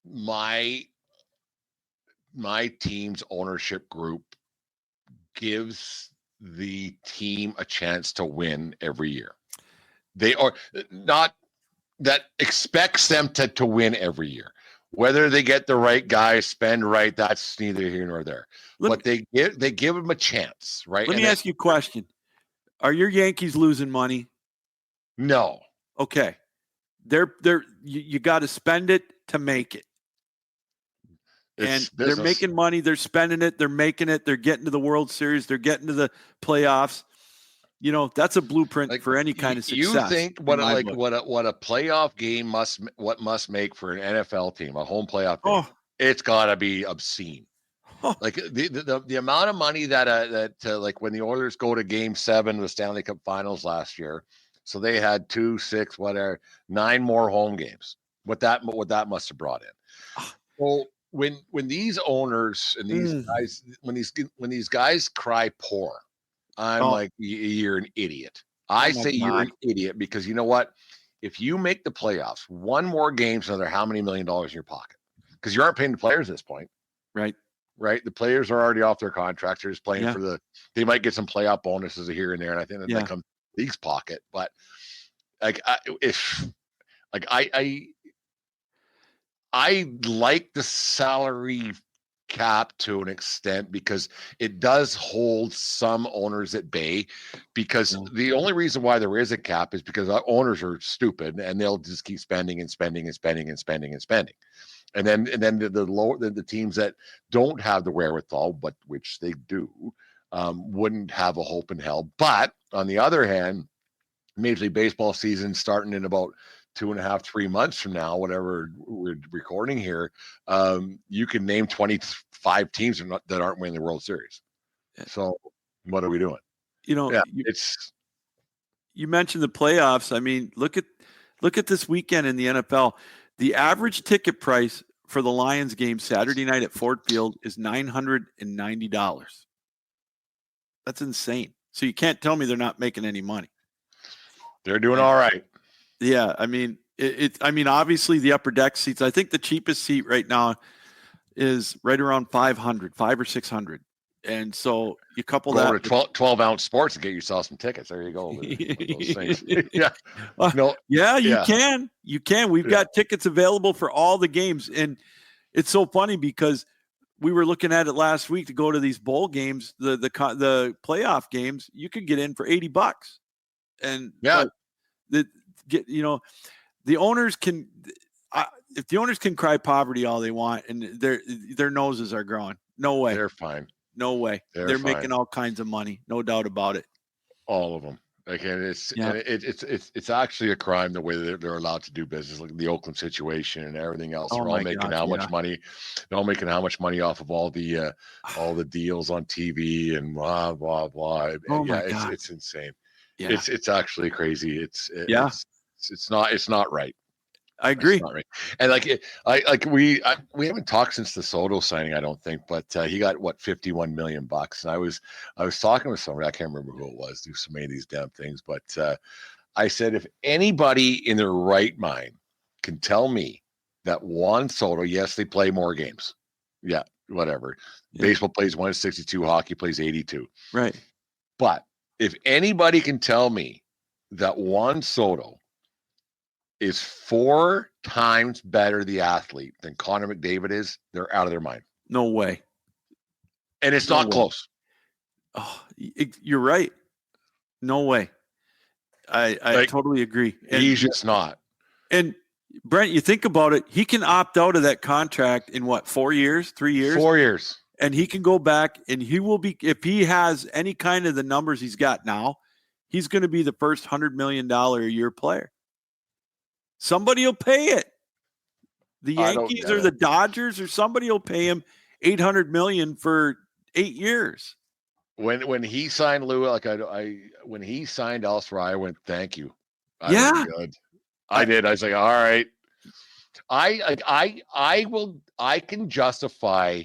my team's ownership group gives the team a chance to win every year. They are not that expects them to win every year. Whether they get the right guys, spend right, that's neither here nor there. But they give them a chance, right? Let me ask you a question. Are your Yankees losing money? No. Okay. You got to spend it to make it. They're making money, they're spending it, they're making it, they're getting to the World Series, they're getting to the playoffs. You know, that's a blueprint for any kind of success. You think what a playoff game must make for an NFL team, a home playoff game? It's got to be obscene. Like the amount of money that like when the Oilers go to Game 7 of the Stanley Cup Finals last year, so they had 2, 6, whatever, 9 more home games. What that must have brought in. Well, when these owners and these guys when these guys cry poor, I'm like, you're an idiot. I say you're an idiot because you know what? If you make the playoffs, one more game's another how many $1 million in your pocket? Because you aren't paying the players at this point. Right. The players are already off their contracts. They're just playing for they might get some playoff bonuses here and there. And I think that comes league's pocket. But I like the salary cap to an extent because it does hold some owners at bay, because the only reason why there is a cap is because owners are stupid and they'll just keep spending and spending and spending and spending and spending. And then the teams that don't have the wherewithal, but which they do, wouldn't have a hope in hell. But on the other hand, Major League Baseball season starting in about 2.5, 3 months from now, whatever we're recording here, you can name 25 teams that aren't winning the World Series. So what are we doing? You know, you mentioned the playoffs. I mean, look at this weekend in the NFL. The average ticket price for the Lions game Saturday night at Ford Field is $990. That's insane. So you can't tell me they're not making any money. They're doing all right. Yeah, I mean, obviously the upper deck seats. I think the cheapest seat right now is right around 500 or 600, and so you couple that with 12-ounce sports and get yourself some tickets. There you go. Those things. You can. We've got tickets available for all the games, and it's so funny because we were looking at it last week to go to these bowl games, the playoff games. You could get in for $80, and the owners can, if the owners can cry poverty all they want and their noses are growing, no way. They're fine. No way. They're making all kinds of money. No doubt about it. All of them. Like, and it's actually a crime the way that they're allowed to do business. Like the Oakland situation and everything else. They're all making much money. They're all making how much money off of all the deals on TV and blah, blah, blah. It's insane. Yeah. It's actually crazy. It's not right. I agree. It's not right. And we haven't talked since the Soto signing, I don't think, but he got $51 million. And I was talking with somebody, I can't remember who it was, do so many of these damn things, but I said, if anybody in their right mind can tell me that Juan Soto, yes, they play more games. Yeah, whatever. Yeah. Baseball plays 162, hockey plays 82. Right. But if anybody can tell me that Juan Soto is 4 times better the athlete than Connor McDavid is, they're out of their mind. No way. And it's not close. Oh, you're right. No way. I totally agree. And he's just not. And Brent, you think about it, he can opt out of that contract in 4 years, 3 years? 4 years. And he can go back and he will be, if he has any kind of the numbers he's got now, he's going to be the first $100 million a year player. Somebody will pay it. The Yankees or the Dodgers or somebody will pay him $800 million for 8 years. When he signed Lou, when he signed elsewhere, I went, thank you. Good. I did. I was like, all right. I can justify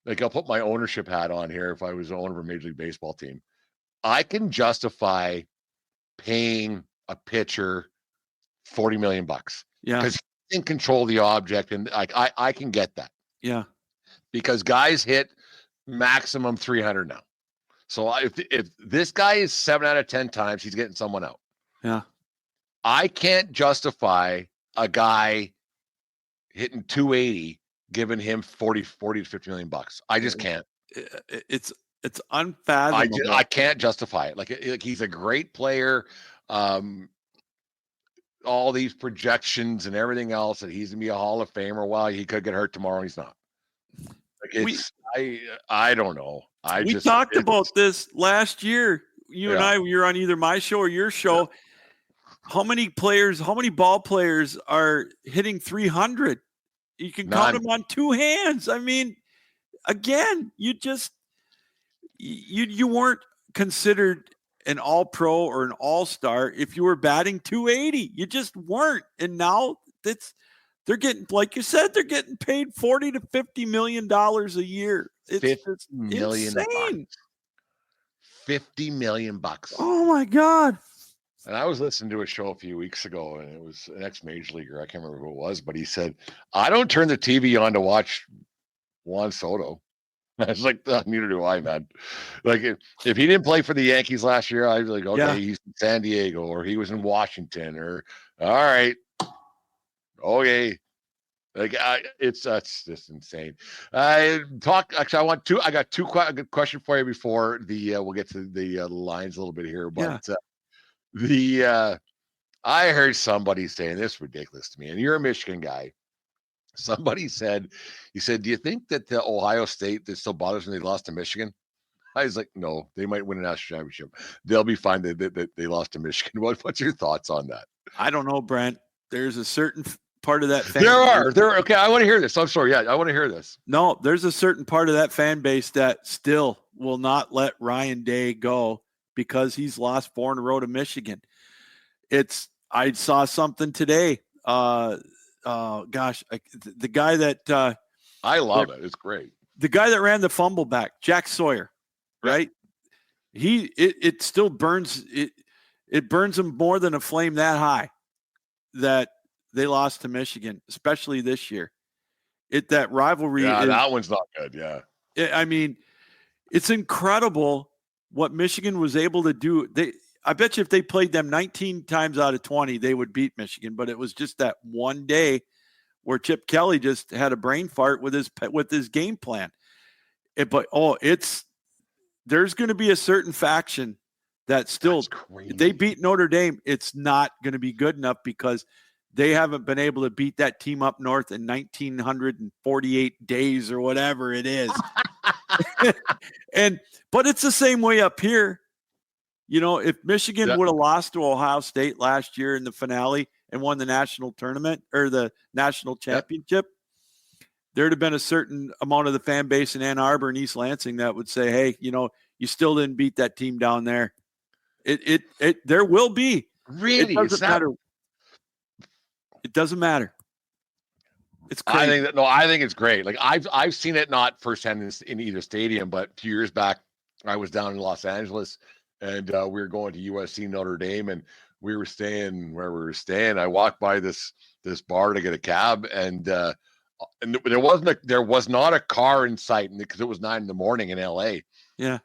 like I'll put my ownership hat on here if I was the owner of a Major League Baseball team. I can justify paying a pitcher $40 million because he's in control of the object, and I can get that. Yeah. Because guys hit maximum 300 now. So if this guy is 7 out of 10 times, he's getting someone out. Yeah. I can't justify a guy hitting 280 giving him 40 to 50 million bucks. I just can't. It's unfathomable. I can't justify it. Like he's a great player. All these projections and everything else that he's gonna be a Hall of Famer. Well, he could get hurt tomorrow. He's not. Like I don't know. We talked about this last year. You and I, you're on either my show or your show. Yeah. How many ball players are hitting 300? You can count them on two hands. I mean, again, you weren't considered an all-pro or an all-star if you were batting 280. You just weren't. And now they're getting, like you said, they're getting paid $40 to $50 million a year. It's $50 million. Insane. $50 million. Oh my God. And I was listening to a show a few weeks ago, and it was an ex-major leaguer. I can't remember who it was, but he said, I don't turn the TV on to watch Juan Soto. I was like, neither do I, man. Like, if he didn't play for the Yankees last year, I'd be like, okay, he's in San Diego, or he was in Washington, or all right, okay. Like, that's just insane. Actually, I got two good question for you before we'll get to the lines a little bit here, but I heard somebody saying this is ridiculous to me, and you're a Michigan guy. Somebody said, do you think that the Ohio State that still bothers when they lost to Michigan? I was like, no, they might win a national championship. They'll be fine that they lost to Michigan. What's your thoughts on that? I don't know, Brent. There's a certain part of that fan base. Okay, I want to hear this. I'm sorry. Yeah, I want to hear this. No, there's a certain part of that fan base that still will not let Ryan Day go because he's lost 4 in a row to Michigan. I saw something today. The guy that I love it. It's great. The guy that ran the fumble back, Jack Sawyer, right? It still burns it burns him more than a flame that high that they lost to Michigan, especially this year. That rivalry. Yeah, that one's not good. Yeah. I mean, it's incredible what Michigan was able to do. I bet you if they played them 19 times out of 20, they would beat Michigan. But it was just that one day where Chip Kelly just had a brain fart with his game plan. There's going to be a certain faction that still they beat Notre Dame. It's not going to be good enough because they haven't been able to beat that team up north in 1948 days or whatever it is. But it's the same way up here. You know, if Michigan would have lost to Ohio State last year in the finale and won the national tournament or the national championship, there'd have been a certain amount of the fan base in Ann Arbor and East Lansing that would say, hey, you know, you still didn't beat that team down there. There will be. Really? It doesn't matter. It doesn't matter. It's crazy. I think it's great. Like I've seen it not firsthand in either stadium, but a few years back, I was down in Los Angeles and we were going to USC Notre Dame, and we were staying where we were staying. I walked by this bar to get a cab, and there was not a car in sight because it was 9 a.m. in LA. Yeah.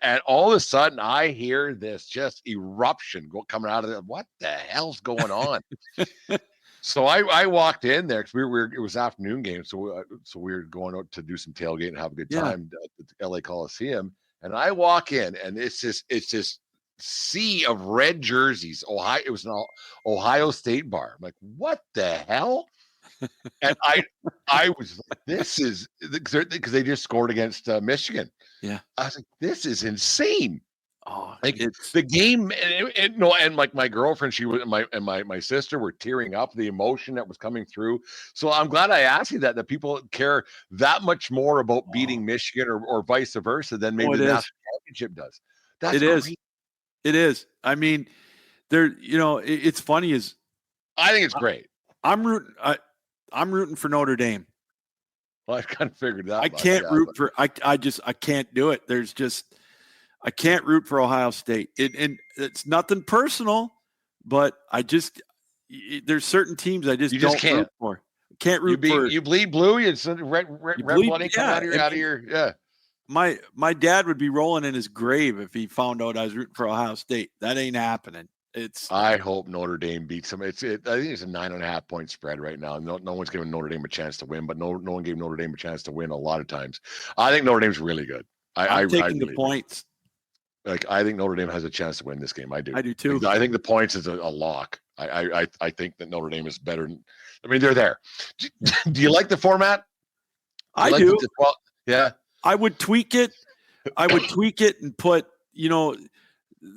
And all of a sudden, I hear this just eruption coming out of there. What the hell's going on? So I walked in there because it was afternoon game, so we were going out to do some tailgate and have a good time at the LA Coliseum. And I walk in, and it's this sea of red jerseys. It was an Ohio State bar. I'm like, what the hell? And I was like, this is because they just scored against Michigan. Yeah, I was like, this is insane. Oh, like the game, and like my girlfriend, she was my sister were tearing up the emotion that was coming through. So I'm glad I asked you that people care that much more about beating Michigan or vice versa than maybe the national championship does. That's great. It is. I mean, it's funny is I think it's great. I'm rooting for Notre Dame. Well, I kind of figured that. I can't root for. I can't do it. I can't root for Ohio State. And it's nothing personal, but there's certain teams I just don't can't root for. Can't root for. You bleed blue. It's red blood coming out of your. Yeah. My dad would be rolling in his grave if he found out I was rooting for Ohio State. That ain't happening. I hope Notre Dame beats them. I think it's a 9.5 point spread right now. No one's giving Notre Dame a chance to win, but no one gave Notre Dame a chance to win a lot of times. I think Notre Dame's really good. I'm taking the points. I think Notre Dame has a chance to win this game. I do too. I think the points is a lock. I think that Notre Dame is better. I mean, they're there. Do you like the format? I do. Yeah. I would tweak it. And put,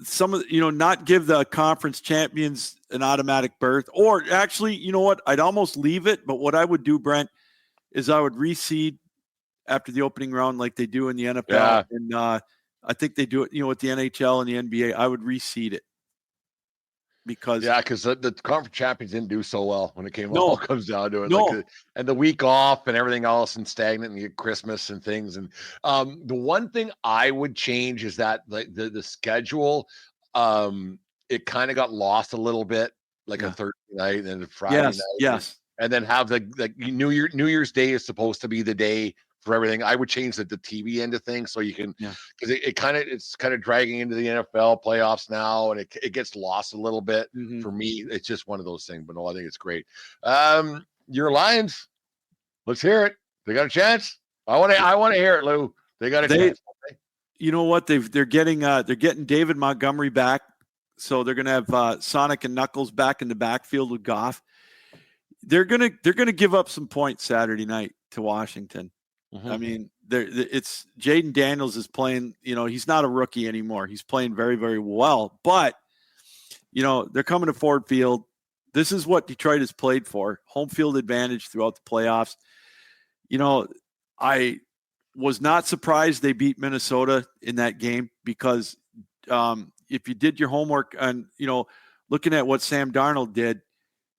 some of not give the conference champions an automatic berth, or actually, you know what? I'd almost leave it. But what I would do, Brent, is I would reseed after the opening round like they do in the NFL. Yeah. And I think they do it, with the NHL and the NBA. I would reseed it. Because the conference champions didn't do so well when it all comes down to it. And the week off and everything else and stagnant, and you get Christmas and things. And the one thing I would change is that the schedule, it kind of got lost a little bit, like a Thursday night and a Friday night. Yes. And then have the New Year's Day is supposed to be the day for everything. I would change the TV end of things so you can, because it's kind of dragging into the NFL playoffs now, and it gets lost a little bit. Mm-hmm. For me. It's just one of those things, but no, I think it's great. Your Lions, let's hear it. They got a chance. I want to hear it, Lou. They got a chance. You know what? They're getting David Montgomery back, so they're gonna have Sonic and Knuckles back in the backfield with Goff. They're gonna give up some points Saturday night to Washington. Mm-hmm. I mean, it's Jaden Daniels is playing, he's not a rookie anymore. He's playing very, very well, but they're coming to Ford Field. This is what Detroit has played for, home field advantage throughout the playoffs. I was not surprised they beat Minnesota in that game because if you did your homework and, looking at what Sam Darnold did,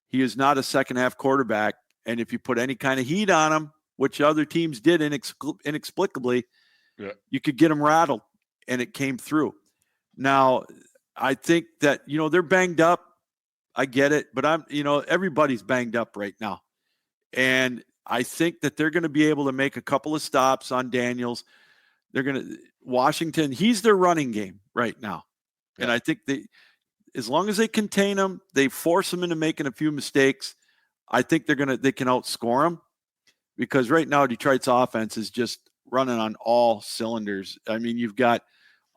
he is not a second half quarterback. And if you put any kind of heat on him, which other teams did inexplicably, you could get them rattled, and it came through. Now, I think that, they're banged up. I get it, but everybody's banged up right now. And I think that they're going to be able to make a couple of stops on Daniels. Washington, he's their running game right now. Yeah. And I think as long as they contain him, they force him into making a few mistakes. I think they can outscore him. Because right now Detroit's offense is just running on all cylinders. I mean, you've got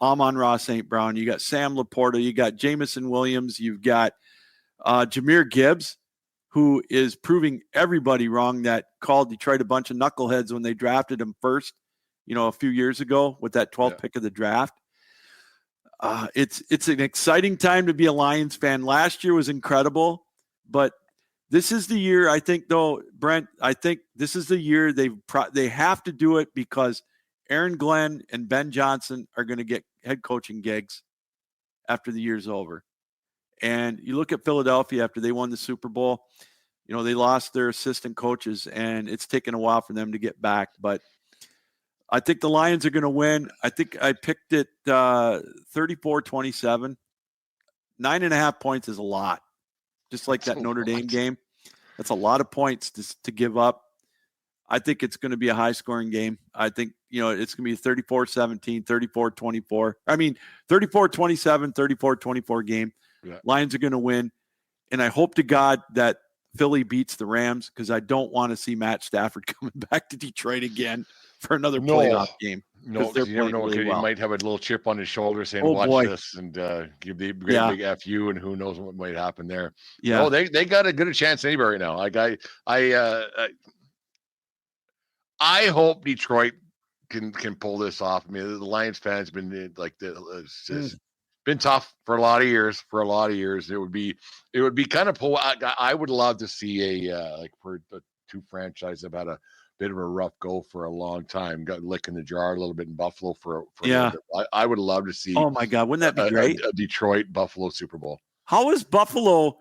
Amon-Ra St. Brown, you got Sam Laporta, you got Jamison Williams, you've got Jahmyr Gibbs, who is proving everybody wrong that called Detroit a bunch of knuckleheads when they drafted him first, a few years ago with that 12th pick of the draft. It's an exciting time to be a Lions fan. Last year was incredible, but this is the year, I think, though, Brent, this is the year they have to do it because Aaron Glenn and Ben Johnson are going to get head coaching gigs after the year's over. And you look at Philadelphia after they won the Super Bowl, they lost their assistant coaches, and it's taken a while for them to get back. But I think the Lions are going to win. I think I picked it 34-27. 9.5 points is a lot. Just like that Notre Dame game. That's a lot of points to give up. I think it's going to be a high-scoring game. I think, it's going to be a 34-17, 34-24. I mean, 34-27, 34-24 game. Yeah. Lions are going to win. And I hope to God that Philly beats the Rams because I don't want to see Matt Stafford coming back to Detroit again for another playoff game. No, because you never know. Really well. He might have a little chip on his shoulder saying, watch this, and give the great big FU, and who knows what might happen there. Yeah. No, they got a good chance anywhere right now. Like I hope Detroit can pull this off. I mean, the Lions fans been like it's just been tough for a lot of years. It would be kind of pull. I would love to see like for the two franchises have had a bit of a rough go for a long time. Got lick in the jar a little bit in Buffalo for a little bit. I would love to see. Oh my God, wouldn't that be great? A Detroit Buffalo Super Bowl. How is Buffalo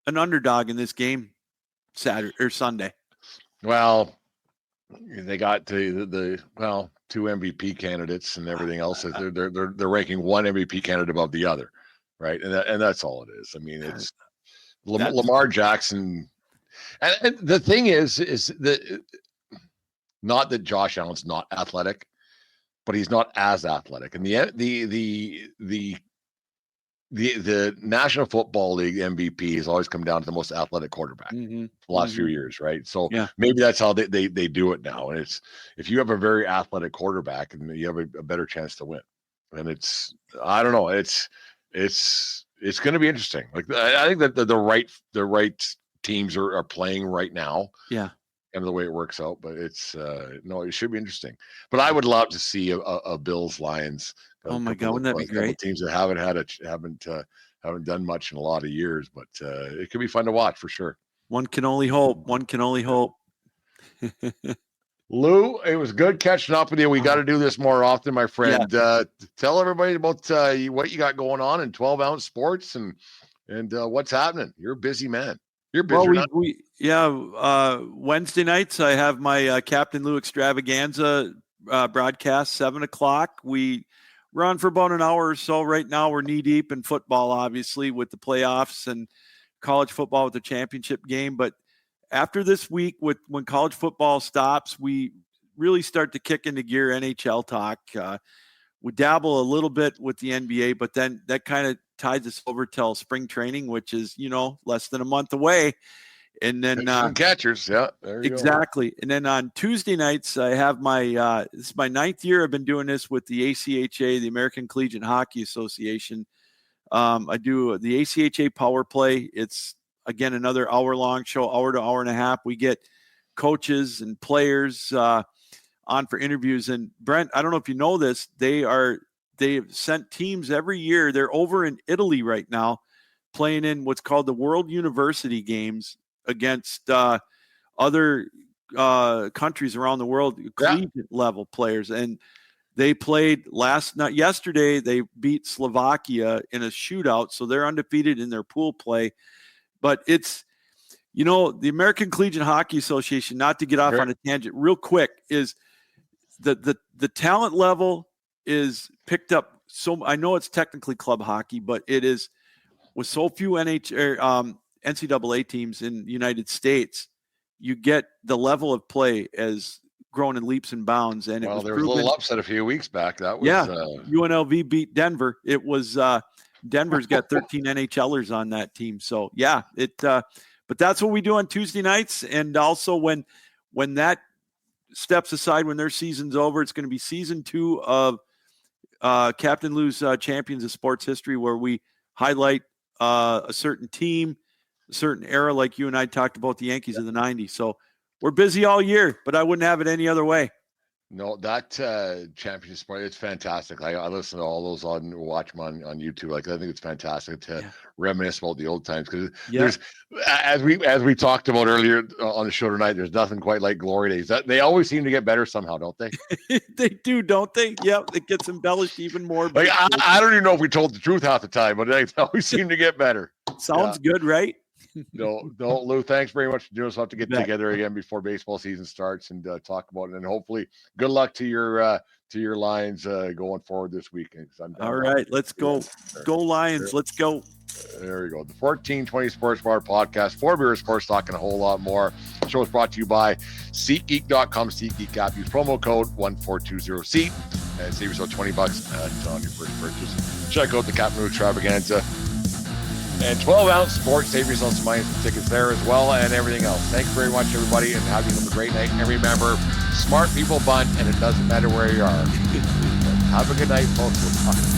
an underdog in this game Saturday or Sunday? Well, They got the two MVP candidates and everything else. They're ranking one MVP candidate above the other, right? And that's all it is. I mean, it's Lamar Jackson. And the thing is that not that Josh Allen's not athletic, but he's not as athletic. And the National Football League MVP has always come down to the most athletic quarterback the last few years, right? So maybe that's how they do it now. And it's if you have a very athletic quarterback, and you have a better chance to win. And I don't know, it's going to be interesting. Like I think that the right teams are playing right now. Yeah. And the way it works out, but it should be interesting. But I would love to see a Bills Lions. Oh my God, wouldn't that be great? Teams that haven't done much in a lot of years, but it could be fun to watch for sure. One can only hope. Lou, it was good catching up with you. We got to do this more often, my friend. Yeah. Tell everybody about what you got going on in 12-ounce sports and what's happening. You're a busy man. You're busy. Well, Wednesday nights I have my Captain Lou Extravaganza broadcast, 7:00. We run for about an hour or so. Right now we're knee deep in football, obviously, with the playoffs and college football with the championship game. But after this week, when college football stops, we really start to kick into gear NHL talk. We dabble a little bit with the NBA, but then that kind of ties us over till spring training, which is, less than a month away. And then catchers. Yeah, there you exactly. Go. And then on Tuesday nights, I have this is my 9th year. I've been doing this with the ACHA, the American Collegiate Hockey Association. I do the ACHA Power Play. It's again, another hour-long show, hour to hour and a half. We get coaches and players on for interviews. And Brent, I don't know if you know this, they've sent teams every year. They're over in Italy right now playing in what's called the World University Games against other countries around the world, collegiate level players. And they played yesterday, they beat Slovakia in a shootout. So they're undefeated in their pool play. But it's, the American Collegiate Hockey Association, not to get off on a tangent real quick, is the talent level is picked up. So I know it's technically club hockey, but it is with so few NCAA teams in the United States, you get the level of play as grown in leaps and bounds. And there was a little upset a few weeks back. That was UNLV beat Denver. It was Denver's got 13 NHLers on that team. So but that's what we do on Tuesday nights. And also when that steps aside, when their season's over, it's going to be season 2 of Captain Lou's Champions of Sports History, where we highlight a certain team, a certain era, like you and I talked about the Yankees of the 90s. So we're busy all year, but I wouldn't have it any other way. No, that championship sport, it's fantastic. I listen to all those watch them on YouTube. Like, I think it's fantastic to reminisce about the old times, because there's, as we talked about earlier on the show tonight, there's nothing quite like glory days. They always seem to get better somehow, don't they? They do, don't they? Yep, it gets embellished even more. Like, I don't even know if we told the truth half the time, but they always seem to get better. Sounds good, right? No, Lou, thanks very much for doing us. We'll have to get together again before baseball season starts and talk about it. And hopefully, good luck to your Lions going forward this weekend. All right, let's go. Go Lions. Let's go. There you go. The 1420 Sports Bar podcast, 4 beer sports talk, and a whole lot more. The show is brought to you by SeatGeek.com. SeatGeek app. Use promo code 1420SEAT and save yourself $20 on your first purchase. Check out the Captain Lou Extravaganza and 12-ounce sports. Save yourself some money, some tickets there as well, and everything else. Thanks very much, everybody, and have a great night. And remember, smart people bunt, and it doesn't matter where you are. Have a good night, folks. We'll talk.